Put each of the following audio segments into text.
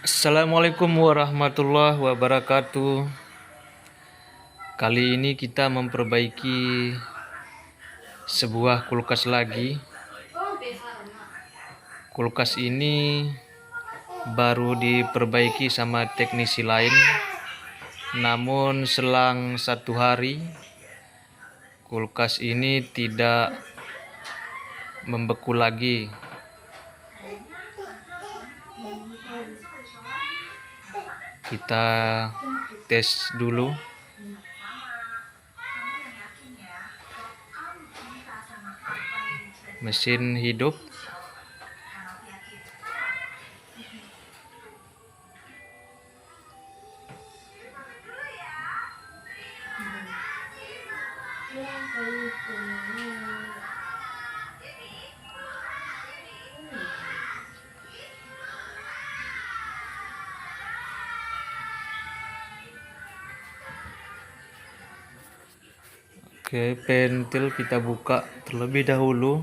Assalamualaikum warahmatullahi wabarakatuh. Kali ini kita memperbaiki sebuah kulkas lagi. Kulkas ini baru diperbaiki sama teknisi lain. Namun selang 1 hari, kulkas ini tidak membeku lagi. Kita tes dulu. Mesin hidup. Oke, pentil kita buka terlebih dahulu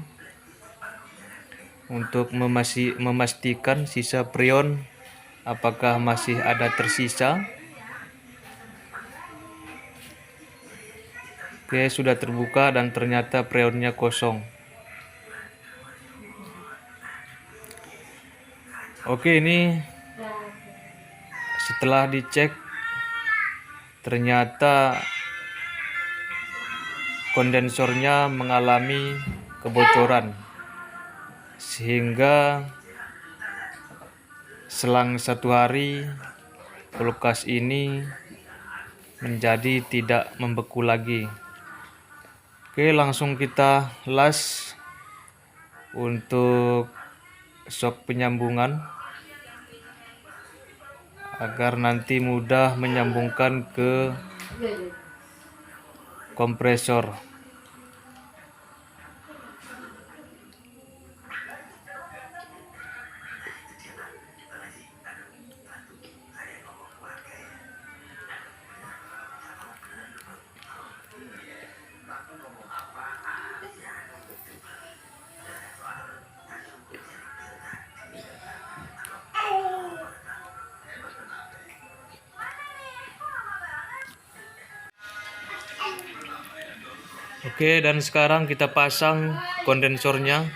untuk memastikan sisa freon apakah masih ada tersisa. Oke, sudah terbuka dan ternyata freonnya kosong. Oke, ini setelah dicek ternyata kondensornya mengalami kebocoran, sehingga selang 1 hari kulkas ini menjadi tidak membeku lagi. Oke, langsung kita las untuk shock penyambungan agar nanti mudah menyambungkan ke kompresor. Oke, dan sekarang kita pasang kondensornya.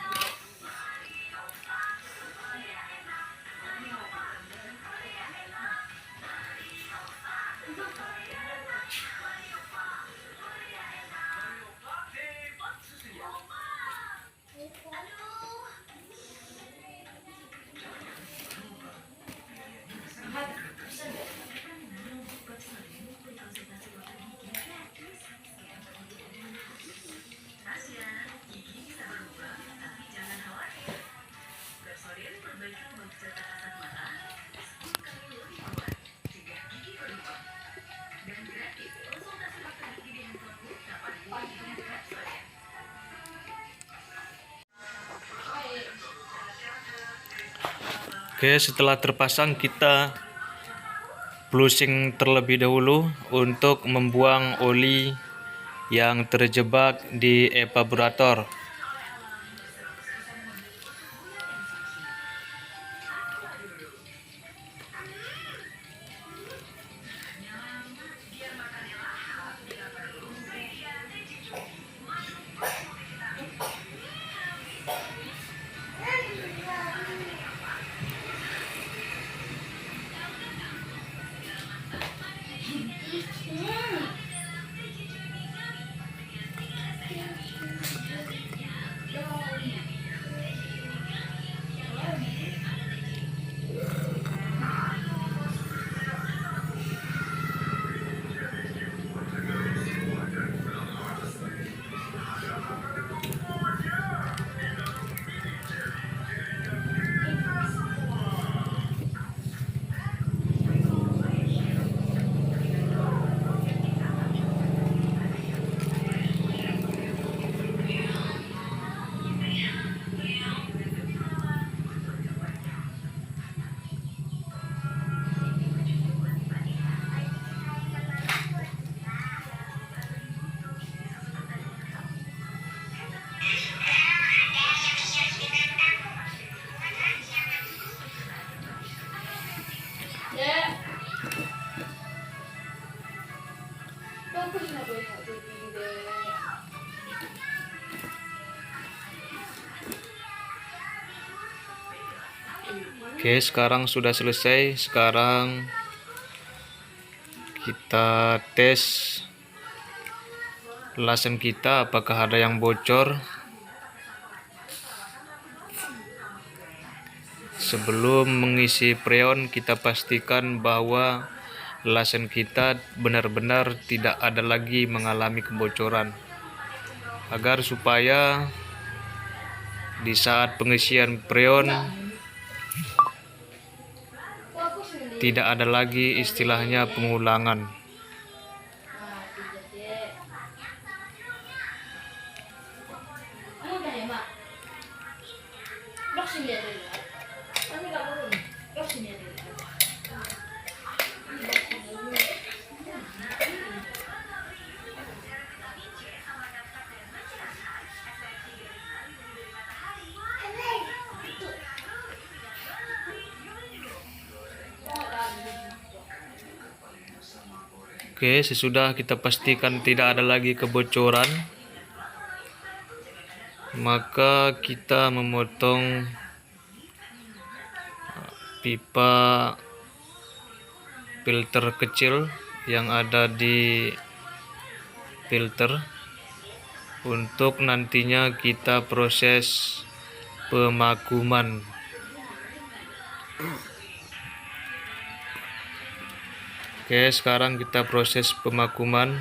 Oke, setelah terpasang kita flushing terlebih dahulu untuk membuang oli yang terjebak di evaporator. Oke, sekarang sudah selesai. Sekarang kita tes lasen kita apakah ada yang bocor. Sebelum mengisi freon, kita pastikan bahwa lasen kita benar-benar tidak ada lagi mengalami kebocoran, agar supaya di saat pengisian freon tidak ada lagi istilahnya pengulangan. Oke, sesudah kita pastikan tidak ada lagi kebocoran, maka kita memotong pipa filter kecil yang ada di filter untuk nantinya kita proses pemakuman. Oke, sekarang kita proses pemakuman.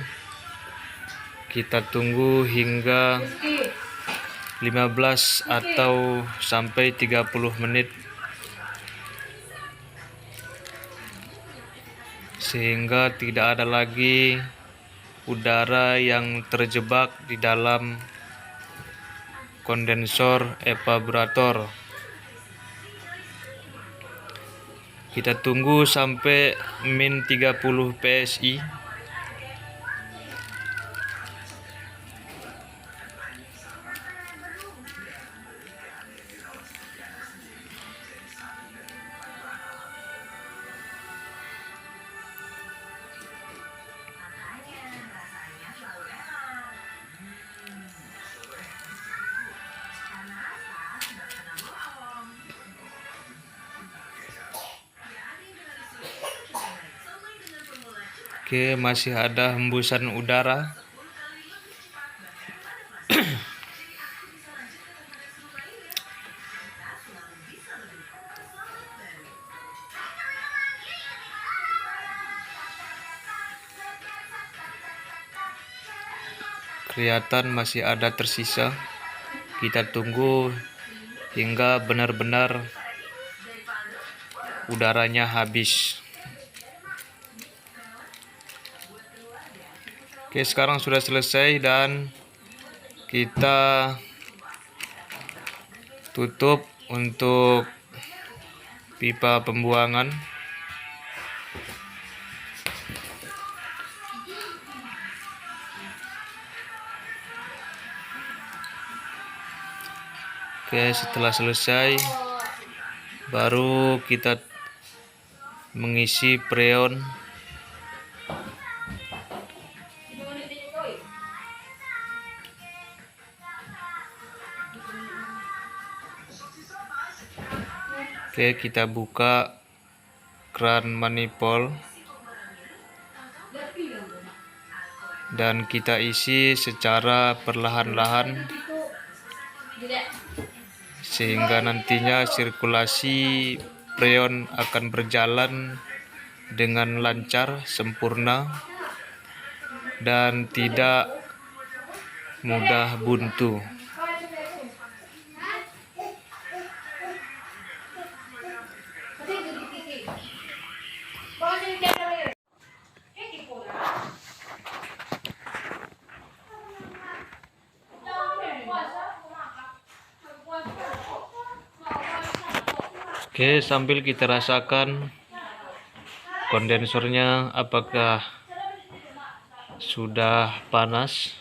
Kita tunggu hingga 15 atau sampai 30 menit sehingga tidak ada lagi udara yang terjebak di dalam kondensor evaporator. Kita tunggu sampai min 30 PSI. Oke, masih ada hembusan udara. Kelihatan masih ada tersisa. Kita tunggu hingga benar-benar udaranya habis. Oke, sekarang sudah selesai dan kita tutup untuk pipa pembuangan. Oke, setelah selesai baru kita mengisi freon. Oke, kita buka keran manifold dan kita isi secara perlahan-lahan sehingga nantinya sirkulasi freon akan berjalan dengan lancar, sempurna, dan tidak mudah buntu. Oke, sambil kita rasakan kondensornya apakah sudah panas.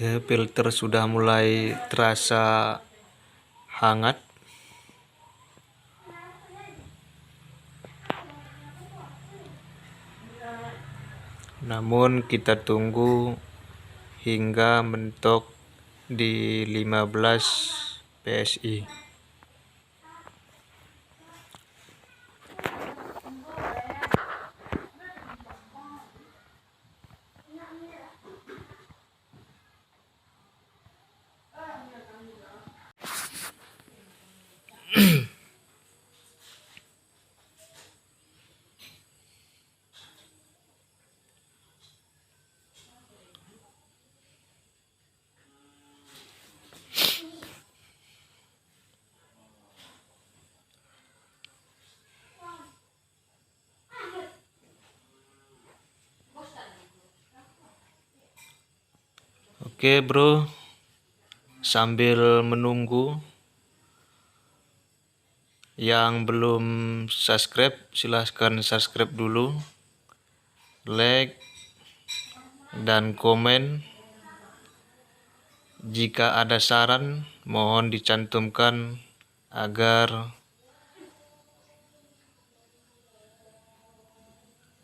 Oke, filter sudah mulai terasa hangat. Namun kita tunggu hingga mentok di 15 PSI. Oke bro, sambil menunggu, yang belum subscribe silahkan subscribe dulu, like dan komen. Jika ada saran mohon dicantumkan agar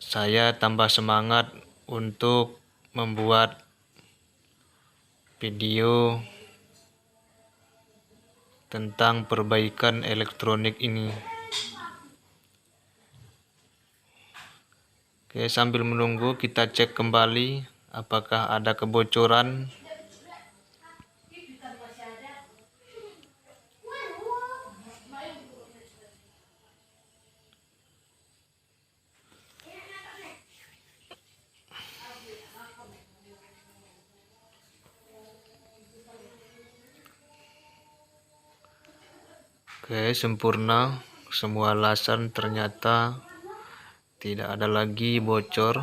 saya tambah semangat untuk membuat video tentang perbaikan elektronik ini. Oke, sambil menunggu kita cek kembali apakah ada kebocoran. Oke, sempurna. Semua lasan ternyata tidak ada lagi bocor.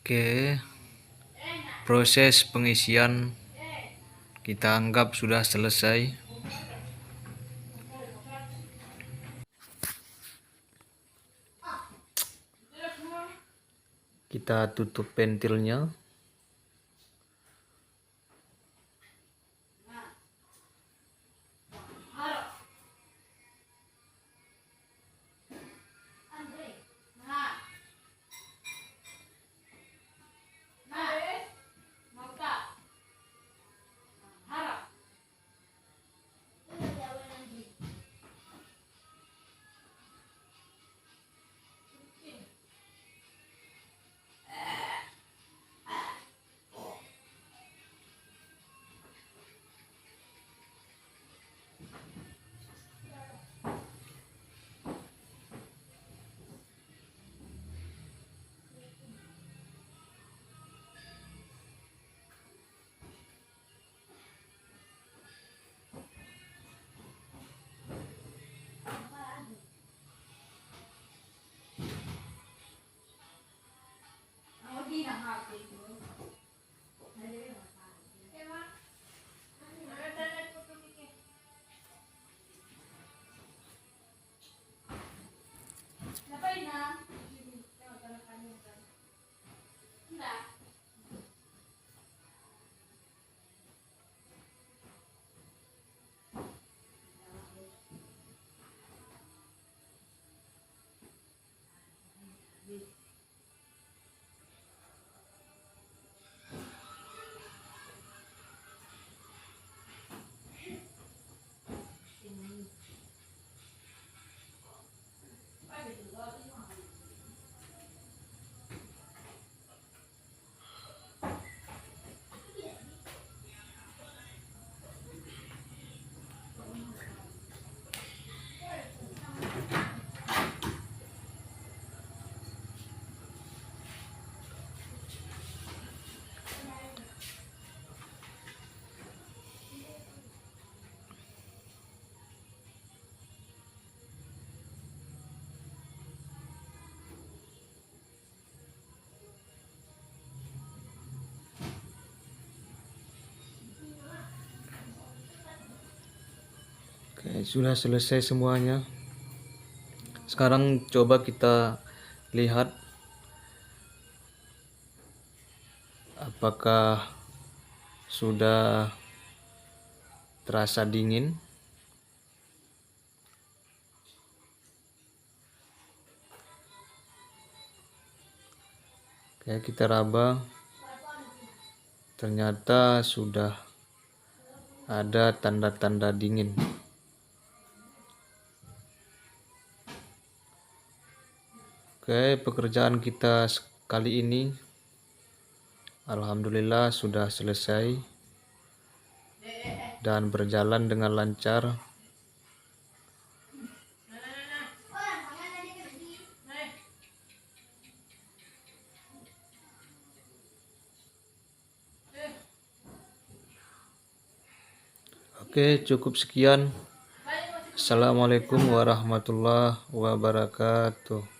Oke, proses pengisian kita anggap sudah selesai. Kita tutup ventilnya. Oke, sudah selesai semuanya. Sekarang coba kita lihat apakah sudah terasa dingin. Oke, kita raba. Ternyata sudah ada tanda-tanda dingin. Oke, pekerjaan kita kali ini alhamdulillah sudah selesai dan berjalan dengan lancar. Oke, cukup sekian. Assalamualaikum warahmatullahi wabarakatuh.